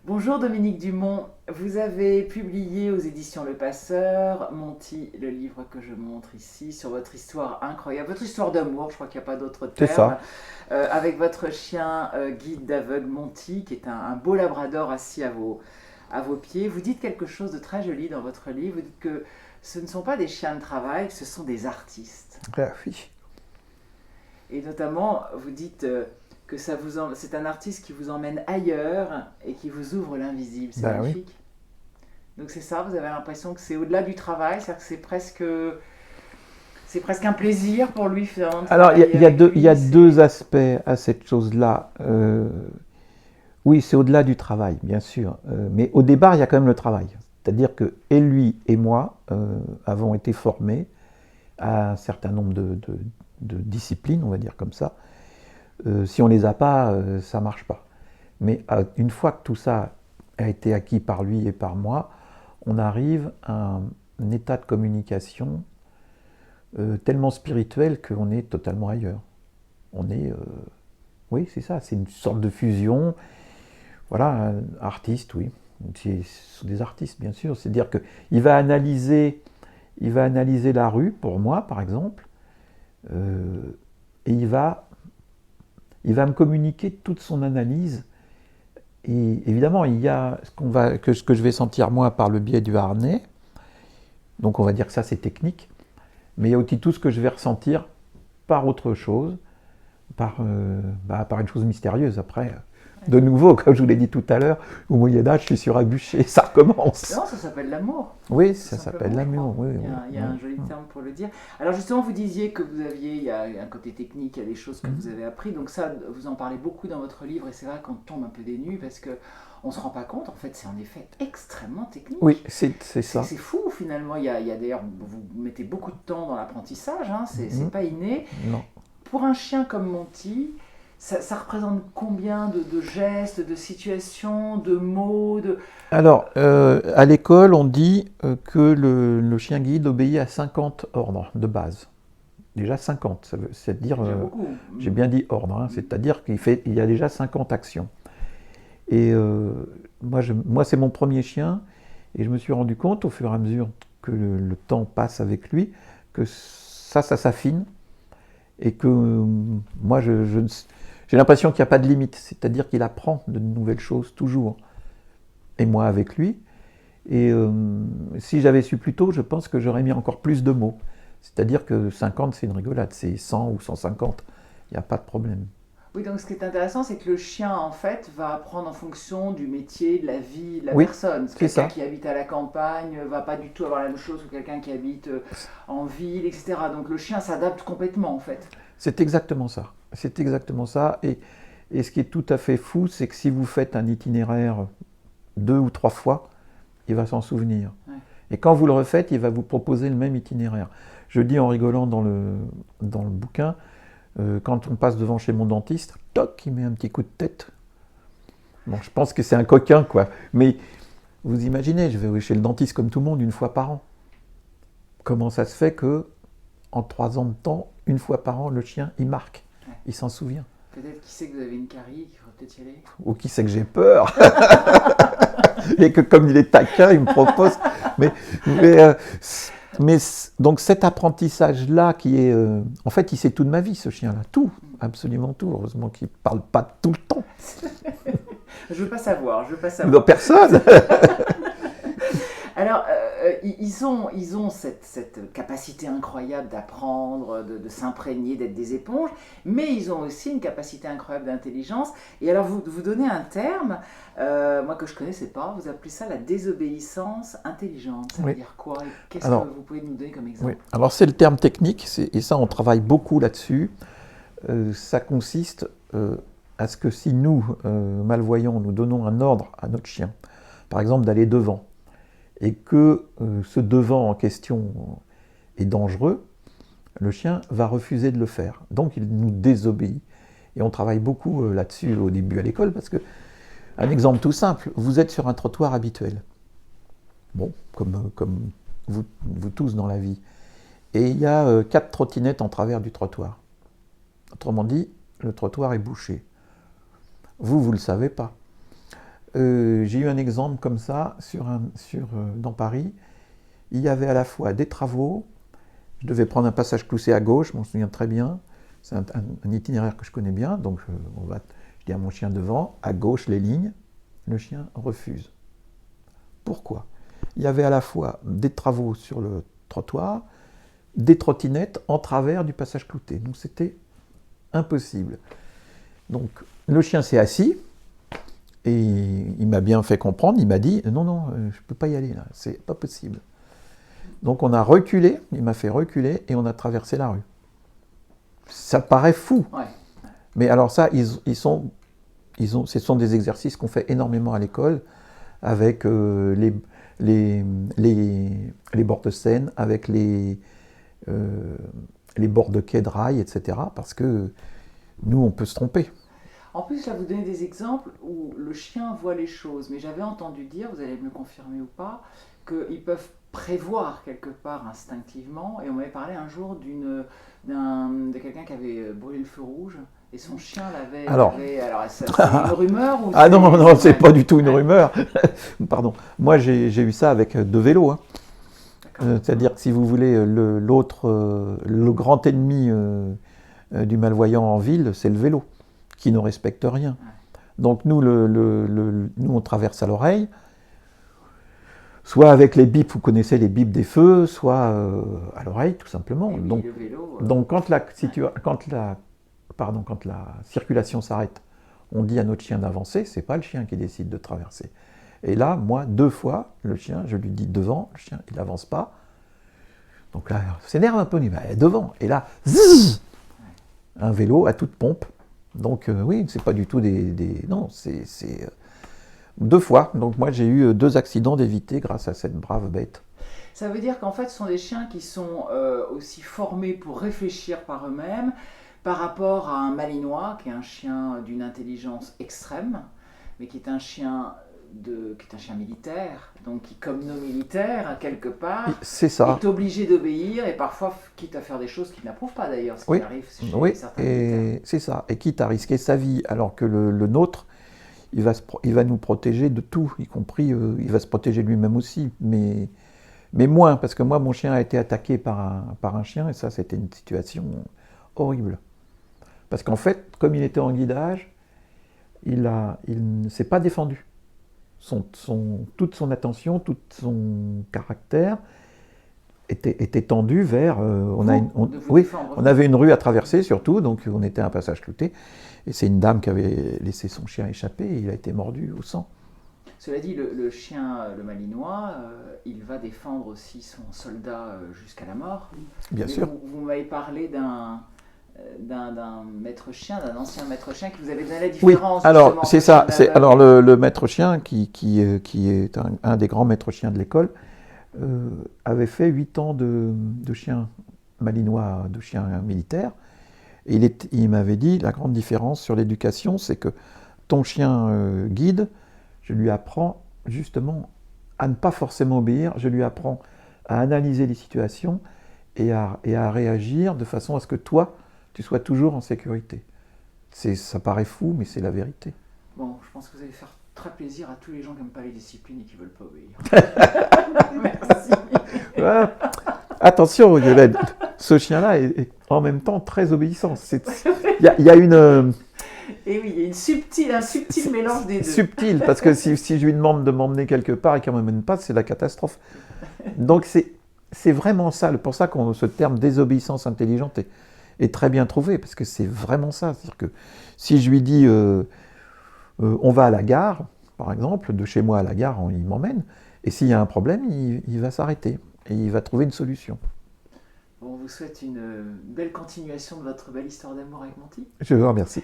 Bonjour Dominique Dumont, vous avez publié aux éditions Le Passeur, Monty, le livre que je montre ici, sur votre histoire incroyable, votre histoire d'amour, je crois qu'il n'y a pas d'autre C'est terme, ça. avec votre chien guide d'aveugle Monty, qui est un beau labrador assis à vos pieds. Vous dites quelque chose de très joli dans votre livre, vous dites que ce ne sont pas des chiens de travail, ce sont des artistes. Ah oui. Et notamment, vous dites que c'est un artiste qui vous emmène ailleurs et qui vous ouvre l'invisible. C'est Ben oui. magnifique. Donc c'est ça, vous avez l'impression que c'est au-delà du travail, c'est-à-dire que c'est presque un plaisir pour lui finalement de Alors, travailler avec il y a lui. deux C'est aspects à cette chose-là. Oui, c'est au-delà du travail, bien sûr. Mais au départ, il y a quand même le travail. C'est-à-dire que et lui et moi avons été formés à un certain nombre de disciplines, on va dire comme ça. Si on ne les a pas, ça ne marche pas. Mais une fois que tout ça a été acquis par lui et par moi, on arrive à un état de communication tellement spirituel qu'on est totalement ailleurs. On est, oui, c'est ça, c'est une sorte de fusion. Voilà, un artiste, oui. Ce sont des artistes, bien sûr. C'est-à-dire qu'il va il va analyser la rue, pour moi, par exemple, euh, et il va me communiquer toute son analyse. Et évidemment, il y a ce que je vais sentir moi par le biais du harnais. Donc on va dire que ça, c'est technique. Mais il y a aussi tout ce que je vais ressentir par autre chose, par une chose mystérieuse après. De nouveau, comme je vous l'ai dit tout à l'heure, au Moyen-Âge, je suis sur un bûcher, ça recommence. Non, ça s'appelle l'amour, Oui, tout ça s'appelle simplement, je crois. l'amour, oui, Il y oui, a oui. un joli terme pour le dire. Alors justement, vous disiez que vous aviez, il y a un côté technique, il y a des choses que vous Mhm. avez appris. Donc ça, vous en parlez beaucoup dans votre livre et c'est vrai qu'on tombe un peu des nues parce que on se rend pas compte. En fait, c'est en effet extrêmement Oui, technique. c'est ça. C'est fou finalement. Il y a d'ailleurs, vous mettez beaucoup de temps dans l'apprentissage. Hein, c'est Mhm. pas inné. Non. Pour un chien comme Monty, ça représente combien de gestes, de situations, de mots, de... Alors, à l'école, on dit que le chien guide obéit à 50 ordres de base. Déjà 50, C'est c'est-à-dire, déjà beaucoup. j'ai bien dit ordre, hein, c'est-à-dire il y a déjà 50 actions. Et moi, c'est mon premier chien, et je me suis rendu compte au fur et à mesure que le temps passe avec lui, que ça s'affine, et que moi, j'ai l'impression qu'il n'y a pas de limite, c'est-à-dire qu'il apprend de nouvelles choses toujours, et moi avec lui. Et si j'avais su plus tôt, je pense que j'aurais mis encore plus de mots. C'est-à-dire que 50, c'est une rigolade, c'est 100 ou 150, il n'y a pas de problème. Oui, donc ce qui est intéressant, c'est que le chien, en fait, va apprendre en fonction du métier, de la vie, de la Oui, personne. c'est Quelqu'un ça. qui habite à la campagne va pas du tout avoir la même chose que quelqu'un qui habite en ville, etc. Donc le chien s'adapte complètement, en fait. C'est exactement ça. C'est exactement ça. Et ce qui est tout à fait fou, c'est que si vous faites un itinéraire deux ou trois fois, il va s'en souvenir. Ouais. Et quand vous le refaites, il va vous proposer le même itinéraire. Je dis en rigolant dans le bouquin, quand on passe devant chez mon dentiste, toc, il met un petit coup de tête. Bon, je pense que c'est un coquin, quoi. Mais vous imaginez, je vais chez le dentiste comme tout le monde une fois par an. Comment ça se fait que, en 3 ans de temps, une fois par an, le chien, il marque, Ouais. il s'en souvient. Peut-être qui sait que vous avez une carie, qu'il faudrait peut-être y aller. Ou qui sait que j'ai peur et que comme il est taquin, il me propose. Mais, mais, euh, mais donc cet apprentissage-là qui est, en fait, il sait tout de ma vie, ce chien-là, tout, absolument tout. Heureusement qu'il ne parle pas tout le temps. Je veux pas savoir, je veux pas Non, savoir. personne. Alors, ils ont cette capacité incroyable d'apprendre, de s'imprégner, d'être des éponges, mais ils ont aussi une capacité incroyable d'intelligence. Et alors, vous donnez un terme, moi que je connaissais pas, vous appelez ça la désobéissance intelligente. Ça veut Oui. dire quoi? Et qu'est-ce que Alors, vous pouvez nous donner comme oui. exemple? Alors c'est le terme technique, et ça on travaille beaucoup là-dessus. Ça consiste à ce que si nous, malvoyants, nous donnons un ordre à notre chien, par exemple d'aller devant, et que ce devant en question est dangereux, le chien va refuser de le faire. Donc il nous désobéit. Et on travaille beaucoup là-dessus au début à l'école, parce que, un exemple tout simple, vous êtes sur un trottoir habituel, bon, comme vous tous dans la vie, et il y a 4 trottinettes en travers du trottoir. Autrement dit, le trottoir est bouché. Vous ne le savez pas. J'ai eu un exemple comme ça dans Paris. Il y avait à la fois des travaux, je devais prendre un passage Clouset à gauche, je m'en souviens très bien. C'est un itinéraire que je connais bien, donc je dis à mon chien devant, à gauche les lignes, le chien refuse. Pourquoi? Il y avait à la fois des travaux sur le trottoir, des trottinettes en travers du passage clouté. Donc c'était impossible. Donc le chien s'est assis et il m'a bien fait comprendre, il m'a dit non, non, je ne peux pas y aller là, c'est pas possible. Donc on a reculé, il m'a fait reculer et on a traversé la rue. Ça paraît fou. Ouais. Mais alors ça, ce sont des exercices qu'on fait énormément à l'école avec les bords de Seine, avec les bords de quai de rail, etc. Parce que nous, on peut se tromper. En plus, là, vous donnez des exemples où le chien voit les choses. Mais j'avais entendu dire, vous allez me le confirmer ou pas, qu'ils peuvent prévoir quelque part instinctivement. Et on m'avait parlé un jour de quelqu'un qui avait brûlé le feu rouge. Et son chien l'avait... Alors, c'est une rumeur ou ah non, non, c'est pas du tout une rumeur. Pardon. Moi, j'ai eu ça avec 2 vélos. Hein. C'est-à-dire que si vous voulez, le grand ennemi du malvoyant en ville, c'est le vélo, qui ne respecte rien. Donc nous, nous on traverse à l'oreille, soit avec les bips, vous connaissez les bips des feux, soit à l'oreille, tout simplement. Oui, donc quand la circulation s'arrête, on dit à notre chien d'avancer, c'est pas le chien qui décide de traverser. Et là, moi, 2 fois, le chien, je lui dis devant, le chien, il n'avance pas. Donc là, il s'énerve un peu, il dit devant. Et là, zzz, un vélo à toute pompe. Donc oui, c'est pas du tout non, c'est 2 fois. Donc moi, j'ai eu 2 accidents d'éviter grâce à cette brave bête. Ça veut dire qu'en fait, ce sont des chiens qui sont aussi formés pour réfléchir par eux-mêmes, par rapport à un malinois, qui est un chien d'une intelligence extrême, mais qui est un chien militaire, donc qui, comme nos militaires, quelque part, est obligé d'obéir et parfois quitte à faire des choses qu'il n'approuve pas d'ailleurs, ce qui arrive chez certains militaires. C'est ça, et quitte à risquer sa vie, alors que le nôtre, il va nous protéger de tout, y compris, il va se protéger lui-même aussi, mais moins, parce que moi, mon chien a été attaqué par un chien, et ça, c'était une situation horrible. Parce qu'en fait, comme il était en guidage, il ne s'est pas défendu. Toute son attention, tout son caractère était tendu vers... on avait une rue à traverser surtout, donc on était à un passage clouté, et c'est une dame qui avait laissé son chien échapper, et il a été mordu au sang. Cela dit, le chien, le malinois, il va défendre aussi son soldat jusqu'à la mort. Bien sûr. Vous m'avez parlé d'un maître chien, d'un ancien maître chien, qui vous avait donné la différence. Oui, alors c'est ça. Alors le maître chien, qui est un des grands maîtres chiens de l'école, avait fait 8 ans de chien malinois, de chien militaire. Et il m'avait dit, la grande différence sur l'éducation, c'est que ton chien guide, je lui apprends justement à ne pas forcément obéir, je lui apprends à analyser les situations et à réagir de façon à ce que toi, tu sois toujours en sécurité. Ça paraît fou, mais c'est la vérité. Bon, je pense que vous allez faire très plaisir à tous les gens qui n'aiment pas les disciplines et qui ne veulent pas obéir. Merci. Ouais. Attention, ce chien-là est en même temps très obéissant. Il y a une... Et oui, il y a un subtil mélange des deux. Subtil, parce que si je lui demande de m'emmener quelque part et qu'il ne m'emmène pas, c'est la catastrophe. Donc c'est vraiment ça, pour ça que ce terme désobéissance intelligente est très bien trouvé, parce que c'est vraiment ça. C'est-à-dire que si je lui dis on va à la gare, par exemple, de chez moi à la gare, il m'emmène, et s'il y a un problème, il va s'arrêter, et il va trouver une solution. On vous souhaite une belle continuation de votre belle histoire d'amour avec Monty. Je vous remercie.